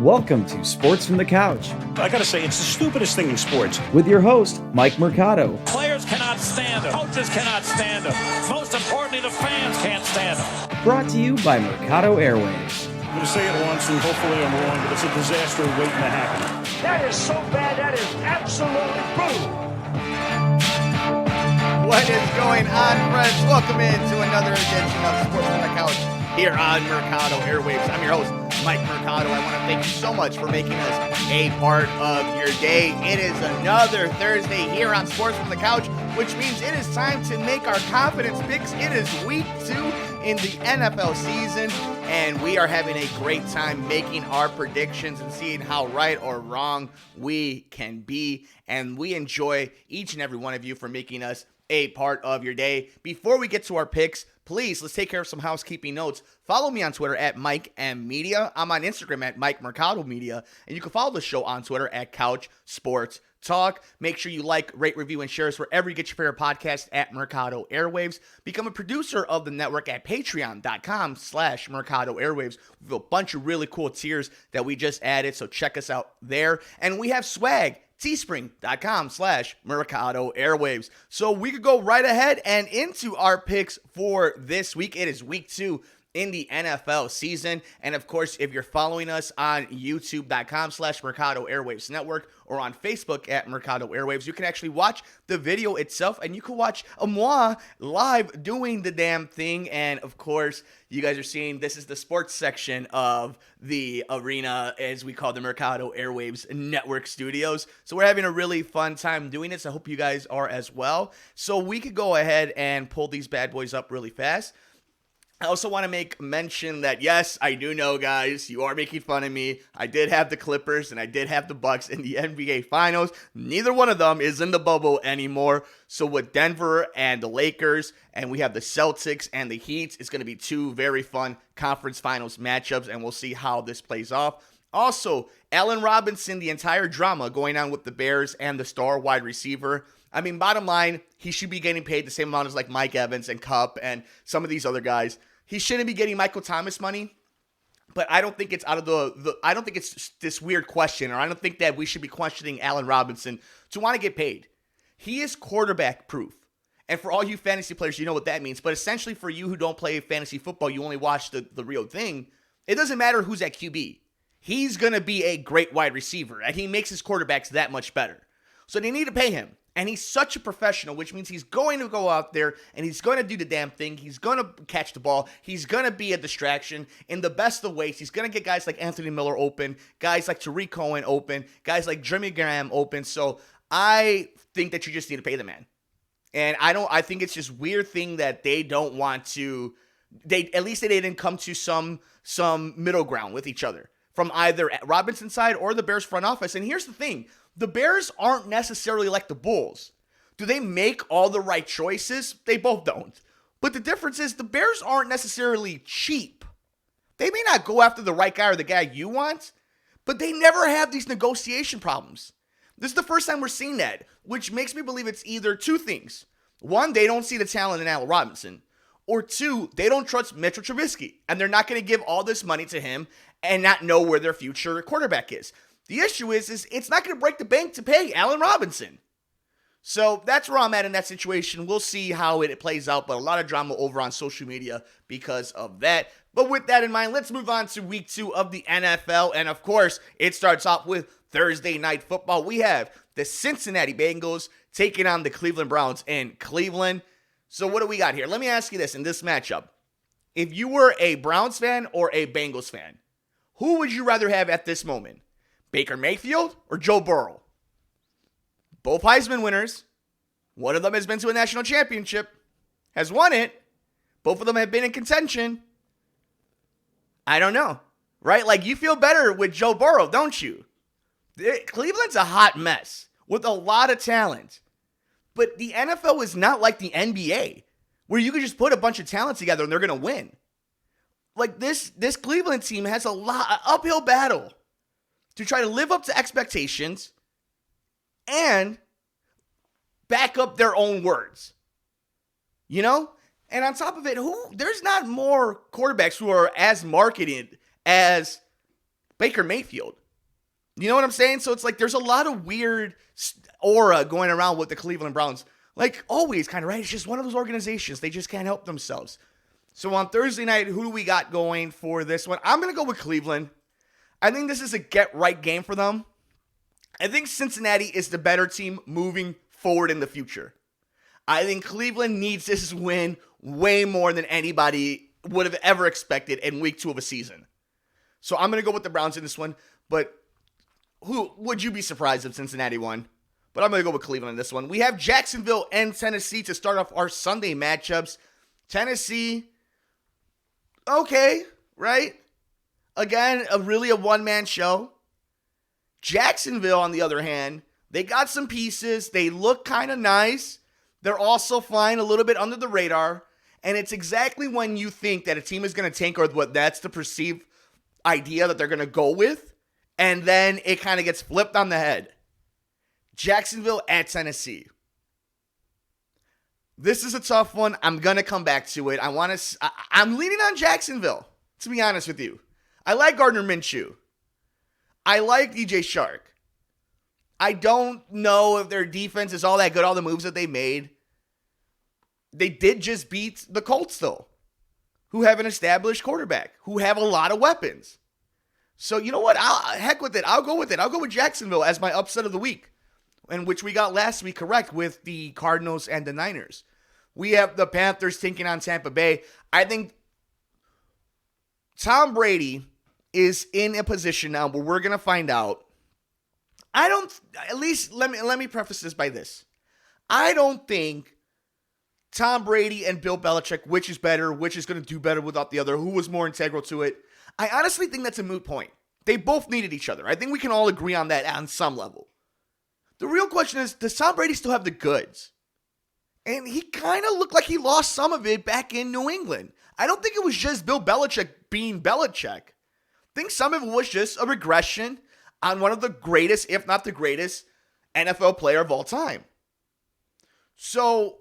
Welcome to Sports from the Couch. I gotta say, it's the stupidest thing in sports. With your host, Mike Mercado. Players cannot stand him. Coaches cannot stand him. Most importantly, the fans can't stand him. Brought to you by Mercado Airwaves. I'm gonna say it once, and hopefully I'm wrong, but it's a disaster waiting to happen. That is so bad, that is absolutely brutal. What is going on, friends? Welcome into another edition of Sports from the Couch here on Mercado Airwaves. I'm your host, Mike Mercado. I want to thank you so much for making us a part of your day. It is another Thursday here on Sports from the Couch, which means it is time to make our confidence picks. It is week 2 in the NFL season, and we are having a great time making our predictions and seeing how right or wrong we can be. And we enjoy each and every one of you for making us a part of your day. Before we get to our picks, please, let's take care of some housekeeping notes. Follow me on Twitter at Mike M Media. I'm on Instagram at Mike Mercado Media. And you can follow the show on Twitter at Couch Sports Talk. Make sure you like, rate, review, and share us wherever you get your favorite podcast at Mercado Airwaves. Become a producer of the network at patreon.com/Mercado Airwaves. We have a bunch of really cool tiers that we just added, so check us out there. And we have swag. Teespring.com/Mercado Airwaves. So we could go right ahead and into our picks for this week. It is week 2 in the NFL season. And of course, if you're following us on youtube.com/Mercado Airwaves Network or on Facebook at Mercado Airwaves, you can actually watch the video itself and you can watch moi live doing the damn thing. And of course, you guys are seeing this is the sports section of the arena, as we call the Mercado Airwaves Network Studios. So we're having a really fun time doing this. I hope you guys are as well. So we could go ahead and pull these bad boys up really fast. I also want to make mention that, yes, I do know, guys, you are making fun of me. I did have the Clippers and I did have the Bucks in the NBA Finals. Neither one of them is in the bubble anymore. So with Denver and the Lakers, and we have the Celtics and the Heat, it's going to be 2 very fun conference finals matchups, and we'll see how this plays off. Also, Allen Robinson, the entire drama going on with the Bears and the star wide receiver. I mean, bottom line, he should be getting paid the same amount as like Mike Evans and Kupp and some of these other guys. He shouldn't be getting Michael Thomas money, but I don't think it's out of I don't think it's this weird question, or I don't think that we should be questioning Allen Robinson to want to get paid. He is quarterback proof. And for all you fantasy players, you know what that means. But essentially for you who don't play fantasy football, you only watch the real thing. It doesn't matter who's at QB. He's going to be a great wide receiver, and he makes his quarterbacks that much better. So they need to pay him. And he's such a professional, which means he's going to go out there and he's going to do the damn thing. He's going to catch the ball. He's going to be a distraction in the best of ways. He's going to get guys like Anthony Miller open, guys like Tariq Cohen open, guys like Jimmy Graham open. So I think that you just need to pay the man. And I think it's just weird thing that they don't want to, at least they didn't come to some middle ground with each other from either Robinson's side or the Bears front office. And here's the thing. The Bears aren't necessarily like the Bulls. Do they make all the right choices? They both don't. But the difference is the Bears aren't necessarily cheap. They may not go after the right guy or the guy you want, but they never have these negotiation problems. This is the first time we're seeing that, which makes me believe it's either 2 things. 1, they don't see the talent in Allen Robinson. Or 2, they don't trust Mitchell Trubisky, and they're not going to give all this money to him and not know where their future quarterback is. The issue is it's not going to break the bank to pay Allen Robinson. So that's where I'm at in that situation. We'll see how it plays out, but a lot of drama over on social media because of that. But with that in mind, let's move on to week 2 of the NFL. And of course, it starts off with Thursday night football. We have the Cincinnati Bengals taking on the Cleveland Browns in Cleveland. So what do we got here? Let me ask you this in this matchup. If you were a Browns fan or a Bengals fan, who would you rather have at this moment? Baker Mayfield or Joe Burrow? Both Heisman winners. One of them has been to a national championship, has won it. Both of them have been in contention. I don't know, right? Like, you feel better with Joe Burrow, don't you? Cleveland's a hot mess with a lot of talent. But the NFL is not like the NBA, where you can just put a bunch of talent together and they're going to win. Like, this Cleveland team has an uphill battle to try to live up to expectations and back up their own words. You know? And on top of it, there's not more quarterbacks who are as marketed as Baker Mayfield. You know what I'm saying? So it's like there's a lot of weird aura going around with the Cleveland Browns. Like always, kind of, right? It's just one of those organizations. They just can't help themselves. So on Thursday night, who do we got going for this one? I'm going to go with Cleveland. I think this is a get-right game for them. I think Cincinnati is the better team moving forward in the future. I think Cleveland needs this win way more than anybody would have ever expected in week 2 of a season. So I'm going to go with the Browns in this one. But who would you be surprised if Cincinnati won? But I'm going to go with Cleveland in this one. We have Jacksonville and Tennessee to start off our Sunday matchups. Tennessee, okay, right? Again, really a one-man show. Jacksonville, on the other hand, they got some pieces. They look kind of nice. They're also flying a little bit under the radar. And it's exactly when you think that a team is going to tank or what that's the perceived idea that they're going to go with. And then it kind of gets flipped on the head. Jacksonville at Tennessee. This is a tough one. I'm going to come back to it. I'm leaning on Jacksonville, to be honest with you. I like Gardner Minshew. I like DJ Shark. I don't know if their defense is all that good, all the moves that they made. They did just beat the Colts, though, who have an established quarterback, who have a lot of weapons. So, you know what? Heck with it. I'll go with it. I'll go with Jacksonville as my upset of the week, and which we got last week correct with the Cardinals and the Niners. We have the Panthers taking on Tampa Bay. I think Tom Brady is in a position now where we're going to find out. At least let me preface this by this. I don't think Tom Brady and Bill Belichick, which is better, which is going to do better without the other, who was more integral to it. I honestly think that's a moot point. They both needed each other. I think we can all agree on that on some level. The real question is, does Tom Brady still have the goods? And he kind of looked like he lost some of it back in New England. I don't think it was just Bill Belichick being Belichick. I think some of it was just a regression on one of the greatest, if not the greatest, NFL player of all time. So,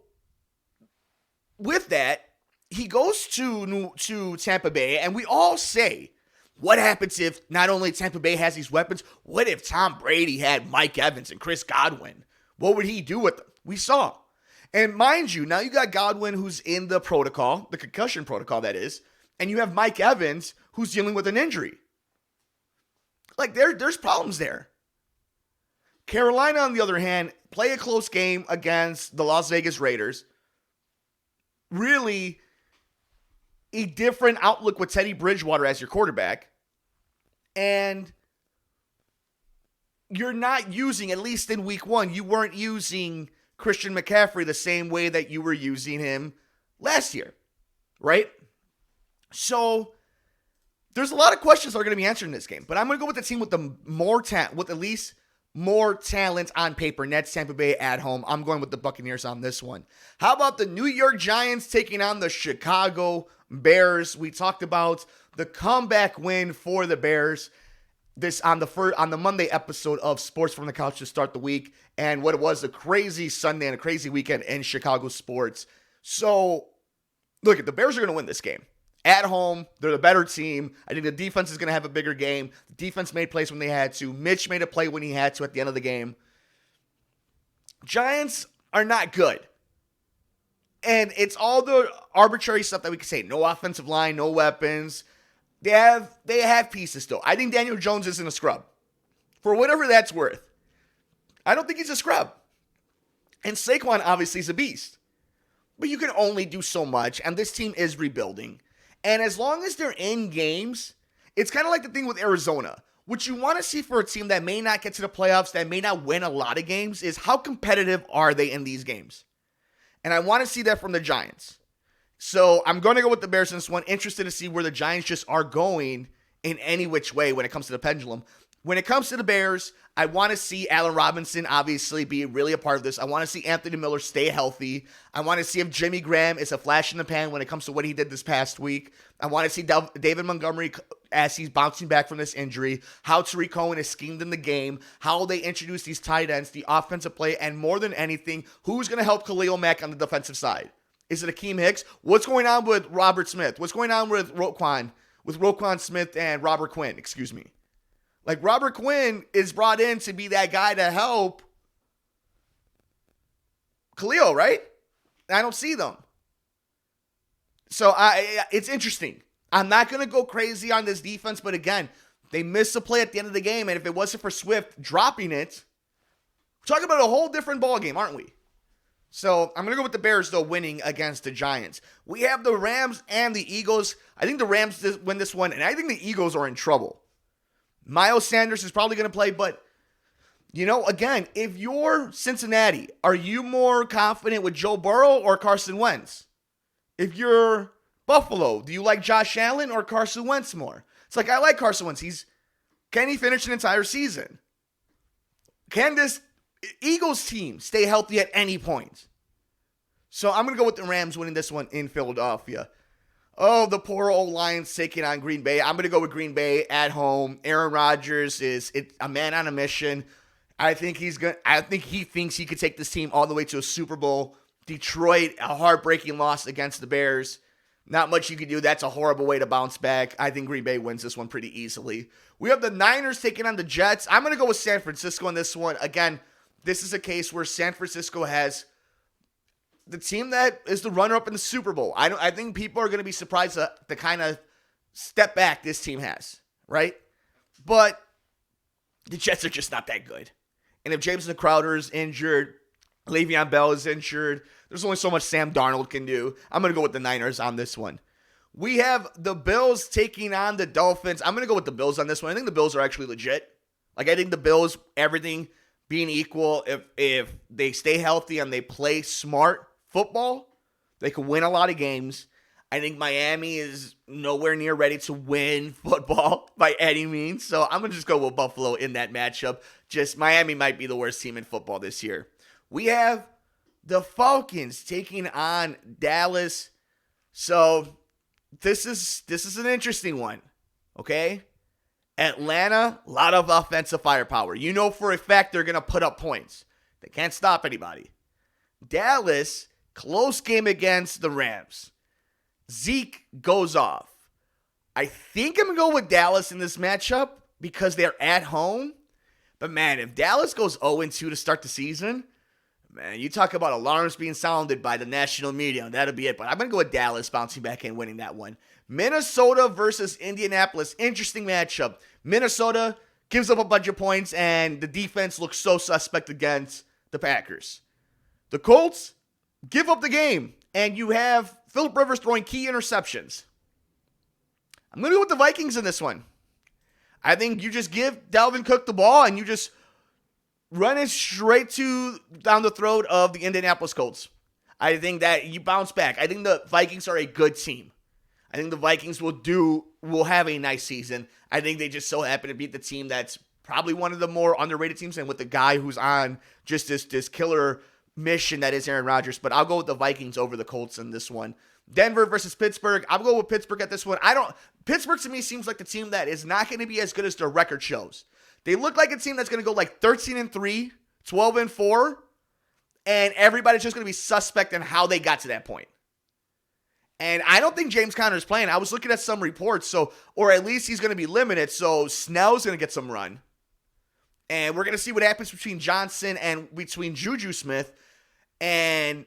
with that, he goes to Tampa Bay, and we all say, what happens if not only Tampa Bay has these weapons, what if Tom Brady had Mike Evans and Chris Godwin? What would he do with them? We saw. And mind you, now you got Godwin who's in the protocol, the concussion protocol that is, and you have Mike Evans who's dealing with an injury. Like, there's problems there. Carolina, on the other hand, play a close game against the Las Vegas Raiders. Really a different outlook with Teddy Bridgewater as your quarterback. And you're not using, at least in week 1, you weren't using Christian McCaffrey the same way that you were using him last year, right? So there's a lot of questions that are going to be answered in this game, but I'm going to go with the team with the more talent, with at least more talent on paper. And that's Tampa Bay at home. I'm going with the Buccaneers on this one. How about the New York Giants taking on the Chicago Bears? We talked about the comeback win for the Bears this on the Monday episode of Sports from the Couch to start the week, and what it was a crazy Sunday and a crazy weekend in Chicago sports. So, look, the Bears are going to win this game. At home, they're the better team. I think the defense is going to have a bigger game. The defense made plays when they had to. Mitch made a play when he had to at the end of the game. Giants are not good. And it's all the arbitrary stuff that we can say. No offensive line, no weapons. They have pieces still. I think Daniel Jones isn't a scrub. For whatever that's worth. I don't think he's a scrub. And Saquon obviously is a beast. But you can only do so much. And this team is rebuilding. And as long as they're in games, it's kind of like the thing with Arizona. What you want to see for a team that may not get to the playoffs, that may not win a lot of games, is how competitive are they in these games? And I want to see that from the Giants. So I'm going to go with the Bears in this one. Interested to see where the Giants just are going in any which way when it comes to the pendulum. When it comes to the Bears, I want to see Allen Robinson obviously be really a part of this. I want to see Anthony Miller stay healthy. I want to see if Jimmy Graham is a flash in the pan when it comes to what he did this past week. I want to see David Montgomery as he's bouncing back from this injury, how Tariq Cohen is schemed in the game, how they introduce these tight ends, the offensive play, and more than anything, who's going to help Khalil Mack on the defensive side? Is it Akeem Hicks? What's going on with Robert Smith? What's going on with Roquan Smith and Robert Quinn? Excuse me. Like, Robert Quinn is brought in to be that guy to help Khalil, right? I don't see them. So it's interesting. I'm not going to go crazy on this defense, but again, they missed a play at the end of the game, and if it wasn't for Swift dropping it, we're talking about a whole different ball game, aren't we? So I'm going to go with the Bears, though, winning against the Giants. We have the Rams and the Eagles. I think the Rams win this one, and I think the Eagles are in trouble. Miles Sanders is probably going to play, but, again, if you're Cincinnati, are you more confident with Joe Burrow or Carson Wentz? If you're Buffalo, do you like Josh Allen or Carson Wentz more? It's like, I like Carson Wentz. Can he finish an entire season? Can this Eagles team stay healthy at any point? So I'm going to go with the Rams winning this one in Philadelphia. Oh, the poor old Lions taking on Green Bay. I'm going to go with Green Bay at home. Aaron Rodgers is a man on a mission. I think he thinks he could take this team all the way to a Super Bowl. Detroit, a heartbreaking loss against the Bears. Not much you can do. That's a horrible way to bounce back. I think Green Bay wins this one pretty easily. We have the Niners taking on the Jets. I'm going to go with San Francisco in this one. Again, this is a case where San Francisco has the team that is the runner-up in the Super Bowl. I think people are going to be surprised at the kind of step back this team has, right? But the Jets are just not that good. And if Jameson Crowder is injured, Le'Veon Bell is injured, there's only so much Sam Darnold can do. I'm going to go with the Niners on this one. We have the Bills taking on the Dolphins. I'm going to go with the Bills on this one. I think the Bills are actually legit. Like, I think the Bills, everything being equal, if they stay healthy and they play smart football, they can win a lot of games. I think Miami is nowhere near ready to win football by any means. So I'm going to just go with Buffalo in that matchup. Just Miami might be the worst team in football this year. We have the Falcons taking on Dallas. So this is an interesting one, okay? Atlanta, a lot of offensive firepower. You know for a fact they're going to put up points. They can't stop anybody. Dallas, close game against the Rams. Zeke goes off. I think I'm going to go with Dallas in this matchup because they're at home. But, man, if Dallas goes 0-2 to start the season, man, you talk about alarms being sounded by the national media. That'll be it. But I'm going to go with Dallas bouncing back and winning that one. Minnesota versus Indianapolis. Interesting matchup. Minnesota gives up a bunch of points, and the defense looks so suspect against the Packers. The Colts give up the game, and you have Phillip Rivers throwing key interceptions. I'm going to go with the Vikings in this one. I think you just give Dalvin Cook the ball, and you just run it straight down the throat of the Indianapolis Colts. I think that you bounce back. I think the Vikings are a good team. I think the Vikings will have a nice season. I think they just so happen to beat the team that's probably one of the more underrated teams, and with the guy who's on just this killer mission that is Aaron Rodgers. But I'll go with the Vikings over the Colts in this one. Denver versus Pittsburgh. I'll go with Pittsburgh at this one. Pittsburgh to me seems like the team that is not going to be as good as their record shows. They look like a team that's going to go like 13-3, 12-4, and everybody's just going to be suspect in how they got to that point. And I don't think James Conner is playing. I was looking at some reports, or at least he's going to be limited, so Snell's going to get some run. And we're going to see what happens between Johnson and between Juju Smith and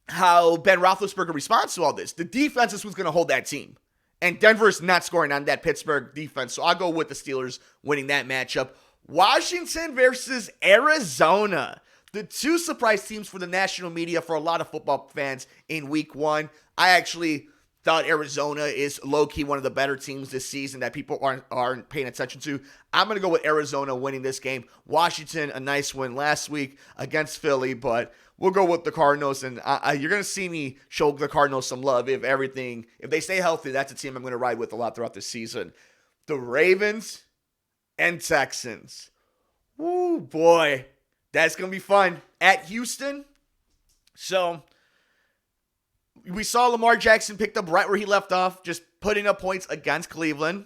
how Ben Roethlisberger responds to all this. The defense is who's going to hold that team. And Denver is not scoring on that Pittsburgh defense, so I'll go with the Steelers winning that matchup. Washington versus Arizona. The two surprise teams for the national media for a lot of football fans in week one. I actually thought Arizona is low-key one of the better teams this season that people aren't paying attention to. I'm going to go with Arizona winning this game. Washington, a nice win last week against Philly, but we'll go with the Cardinals, and you're going to see me show the Cardinals some love if they stay healthy. That's a team I'm going to ride with a lot throughout the season. The Ravens and Texans. Ooh, boy. That's going to be fun. At Houston. So, we saw Lamar Jackson picked up right where he left off, just putting up points against Cleveland.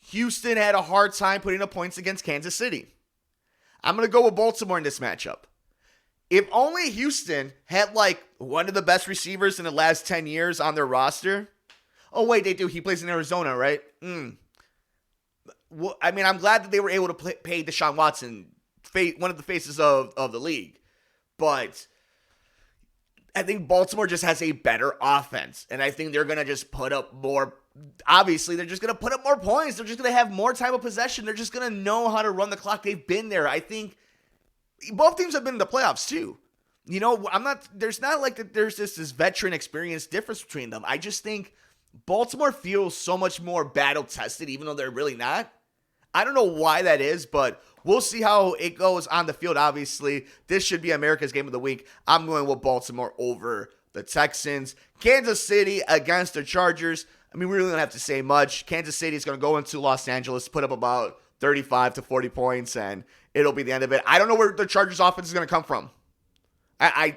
Houston had a hard time putting up points against Kansas City. I'm going to go with Baltimore in this matchup. If only Houston had like one of the best receivers in the last 10 years on their roster. Oh, wait, they do. He plays in Arizona, right? I mean, I'm glad that they were able to pay Deshaun Watson, one of the faces of the league. But I think Baltimore just has a better offense. And I think they're going to just put up more. Obviously, they're just going to put up more points. They're just going to have more time of possession. They're just going to know how to run the clock. They've been there. I think both teams have been in the playoffs too. You know, there's not like that there's this veteran experience difference between them. I just think Baltimore feels so much more battle tested, even though they're really not. I don't know why that is, but we'll see how it goes on the field. Obviously, this should be America's game of the week. I'm going with Baltimore over the Texans. Kansas City against the Chargers. I mean, we really don't have to say much. Kansas City is going to go into Los Angeles, put up about 35 to 40 points, and it'll be the end of it. I don't know where the Chargers offense is going to come from. I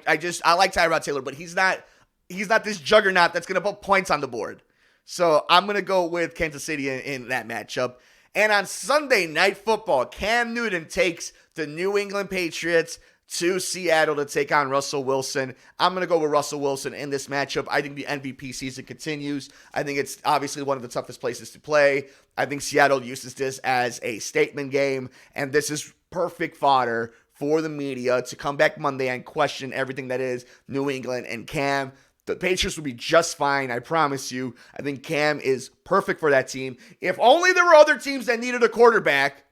like Tyrod Taylor, but he's not this juggernaut that's going to put points on the board. So I'm going to go with Kansas City in that matchup. And on Sunday Night Football, Cam Newton takes the New England Patriots to Seattle to take on Russell Wilson. I'm going to go with Russell Wilson in this matchup. I think the MVP season continues. I think it's obviously one of the toughest places to play. I think Seattle uses this as a statement game, and this is perfect fodder for the media to come back Monday and question everything that is New England and Cam. The Patriots will be just fine, I promise you. I think Cam is perfect for that team. If only there were other teams that needed a quarterback.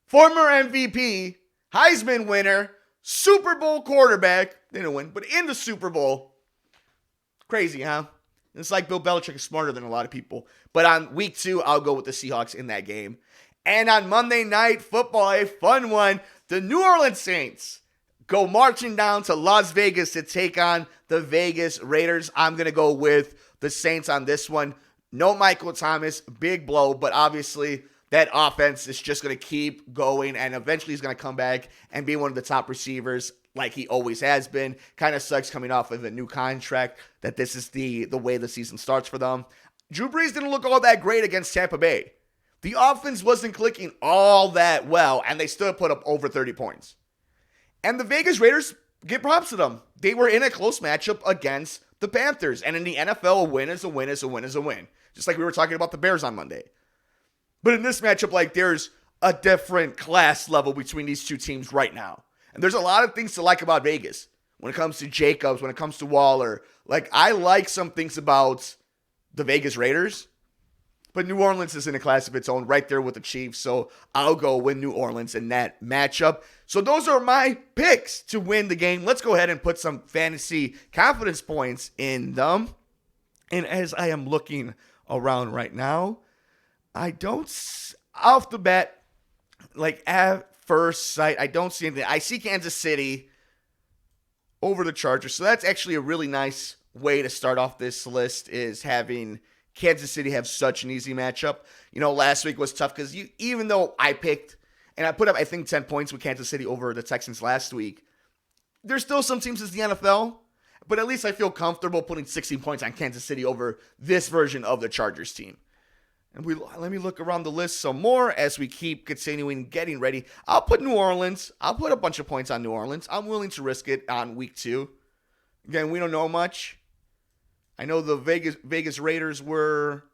Former MVP, Heisman winner, Super Bowl quarterback. They didn't win, but in the Super Bowl. Crazy, huh? It's like Bill Belichick is smarter than a lot of people. But on week 2, I'll go with the Seahawks in that game. And on Monday Night Football, a fun one, the New Orleans Saints go marching down to Las Vegas to take on the Vegas Raiders. I'm going to go with the Saints on this one. No Michael Thomas, big blow, but obviously that offense is just going to keep going, and eventually he's going to come back and be one of the top receivers like he always has been. Kind of sucks coming off of a new contract that this is the way the season starts for them. Drew Brees didn't look all that great against Tampa Bay. The offense wasn't clicking all that well, and they still put up over 30 points. And the Vegas Raiders, give props to them. They were in a close matchup against the Panthers. And in the NFL, a win is a win is a win is a win. Just like we were talking about the Bears on Monday. But in this matchup, like, there's a different class level between these two teams right now. And there's a lot of things to like about Vegas. When it comes to Jacobs, when it comes to Waller. Like, I like some things about the Vegas Raiders. But New Orleans is in a class of its own right there with the Chiefs. So I'll go with New Orleans in that matchup. So those are my picks to win the game. Let's go ahead and put some fantasy confidence points in them. And as I am looking around right now, I don't, off the bat, like at first sight, I don't see anything. I see Kansas City over the Chargers. So that's actually a really nice way to start off this list, is having Kansas City have such an easy matchup. You know, last week was tough because even though I picked, and I put up, I think, 10 points with Kansas City over the Texans last week, there's still some teams in the NFL, but at least I feel comfortable putting 16 points on Kansas City over this version of the Chargers team. And let me look around the list some more as we keep continuing getting ready. I'll put New Orleans. I'll put a bunch of points on New Orleans. I'm willing to risk it on week 2. Again, we don't know much. I know the Vegas Raiders were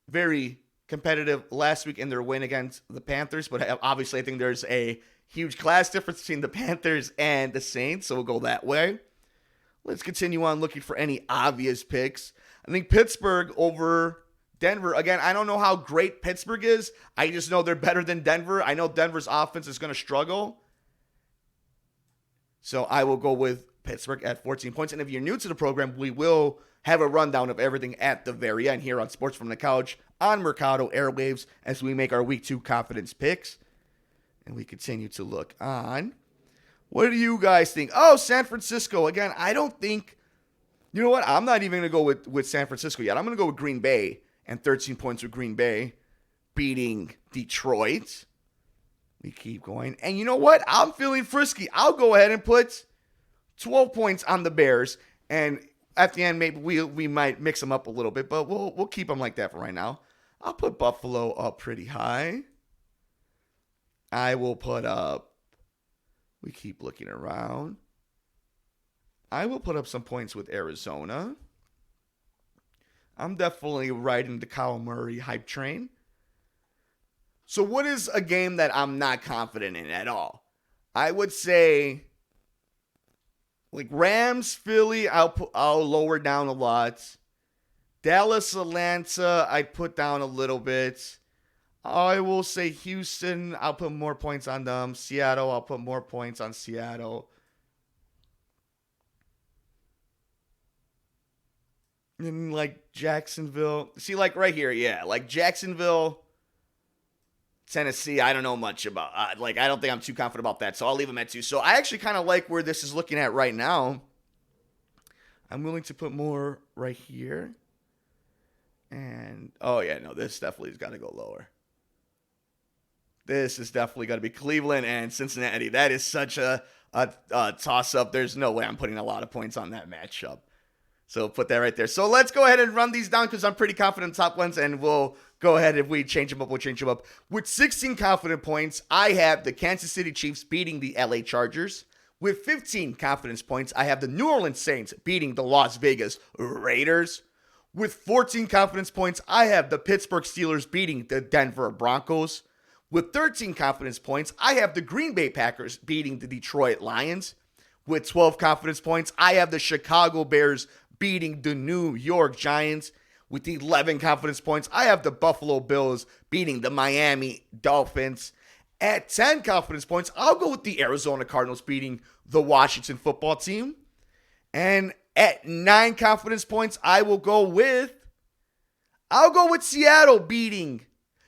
very competitive last week in their win against the Panthers, but obviously I think there's a huge class difference between the Panthers and the Saints, so we'll go that way. Let's continue on looking for any obvious picks. I think Pittsburgh over Denver. Again, I don't know how great Pittsburgh is. I just know they're better than Denver. I know Denver's offense is going to struggle. So I will go with Pittsburgh at 14 points. And if you're new to the program, we will have a rundown of everything at the very end here on Sports from the Couch on Mercado Airwaves as we make our Week 2 confidence picks. And we continue to look on. What do you guys think? Oh, San Francisco. Again, I don't think, you know what? I'm not even going to go with San Francisco yet. I'm going to go with Green Bay and 13 points with Green Bay beating Detroit. We keep going. And you know what? I'm feeling frisky. I'll go ahead and put 12 points on the Bears. And at the end, maybe we might mix them up a little bit, but we'll keep them like that for right now. I'll put Buffalo up pretty high. I will put up, we keep looking around. I will put up some points with Arizona. I'm definitely riding the Kyle Murray hype train. So what is a game that I'm not confident in at all? I would say like Rams, Philly, I'll lower down a lot. Dallas, Atlanta, I'd put down a little bit. I will say Houston, I'll put more points on them. Seattle, I'll put more points on Seattle. And like Jacksonville. See, like right here, yeah. Like Jacksonville, Tennessee, I don't know much about. I don't think I'm too confident about that. So I'll leave them at 2. So I actually kind of like where this is looking at right now. I'm willing to put more right here. And, oh yeah, no, this definitely has got to go lower. This is definitely going to be Cleveland and Cincinnati. That is such a toss-up. There's no way I'm putting a lot of points on that matchup. So put that right there. So let's go ahead and run these down because I'm pretty confident in top ones, and we'll go ahead. If we change them up, we'll change them up. With 16 confident points, I have the Kansas City Chiefs beating the LA Chargers. With 15 confidence points, I have the New Orleans Saints beating the Las Vegas Raiders. With 14 confidence points, I have the Pittsburgh Steelers beating the Denver Broncos. With 13 confidence points, I have the Green Bay Packers beating the Detroit Lions. With 12 confidence points, I have the Chicago Bears beating the New York Giants. With 11 confidence points, I have the Buffalo Bills beating the Miami Dolphins. At 10 confidence points, I'll go with the Arizona Cardinals beating the Washington Football Team. And at 9 confidence points, I'll go with Seattle beating.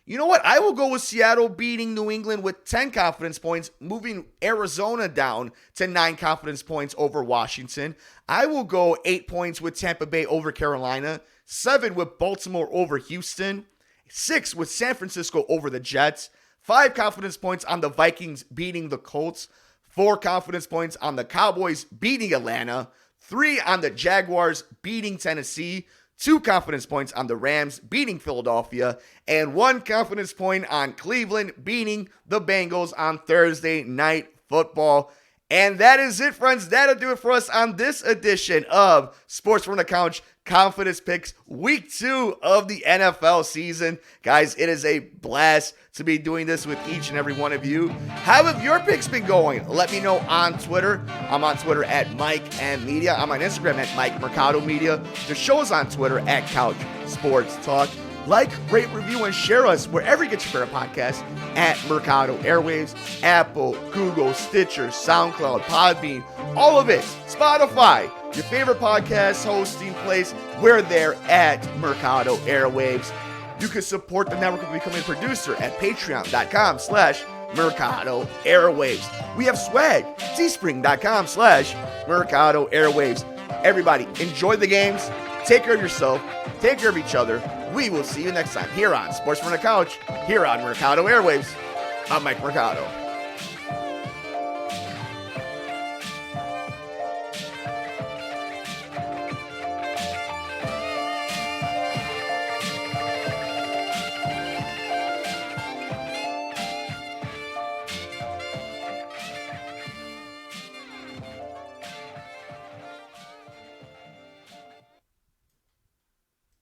You know what? I will go with Seattle beating New England with 10 confidence points, moving Arizona down to 9 confidence points over Washington. I will go 8 points with Tampa Bay over Carolina, 7 with Baltimore over Houston, 6 with San Francisco over the Jets, 5 confidence points on the Vikings beating the Colts, 4 confidence points on the Cowboys beating Atlanta, 3 on the Jaguars beating Tennessee, 2 confidence points on the Rams beating Philadelphia, and 1 confidence point on Cleveland beating the Bengals on Thursday Night Football. And that is it, friends. That'll do it for us on this edition of Sports from the Couch Confidence Picks, Week 2 of the NFL season. Guys, it is a blast to be doing this with each and every one of you. How have your picks been going? Let me know on Twitter. I'm on Twitter at Mike and Media. I'm on Instagram at Mike Mercado Media. The show's on Twitter at Couch Sports Talk. Like, rate, review, and share us wherever you get your favorite podcasts at Mercado Airwaves, Apple, Google, Stitcher, SoundCloud, Podbean, all of it, Spotify, your favorite podcast hosting place. We're there at Mercado Airwaves. You can support the network by becoming a producer at patreon.com/Mercado Airwaves. We have swag, teespring.com/Mercado Airwaves. Everybody, enjoy the games. Take care of yourself. Take care of each other. We will see you next time here on Sports from the Couch, here on Mercado Airwaves. I'm Mike Mercado.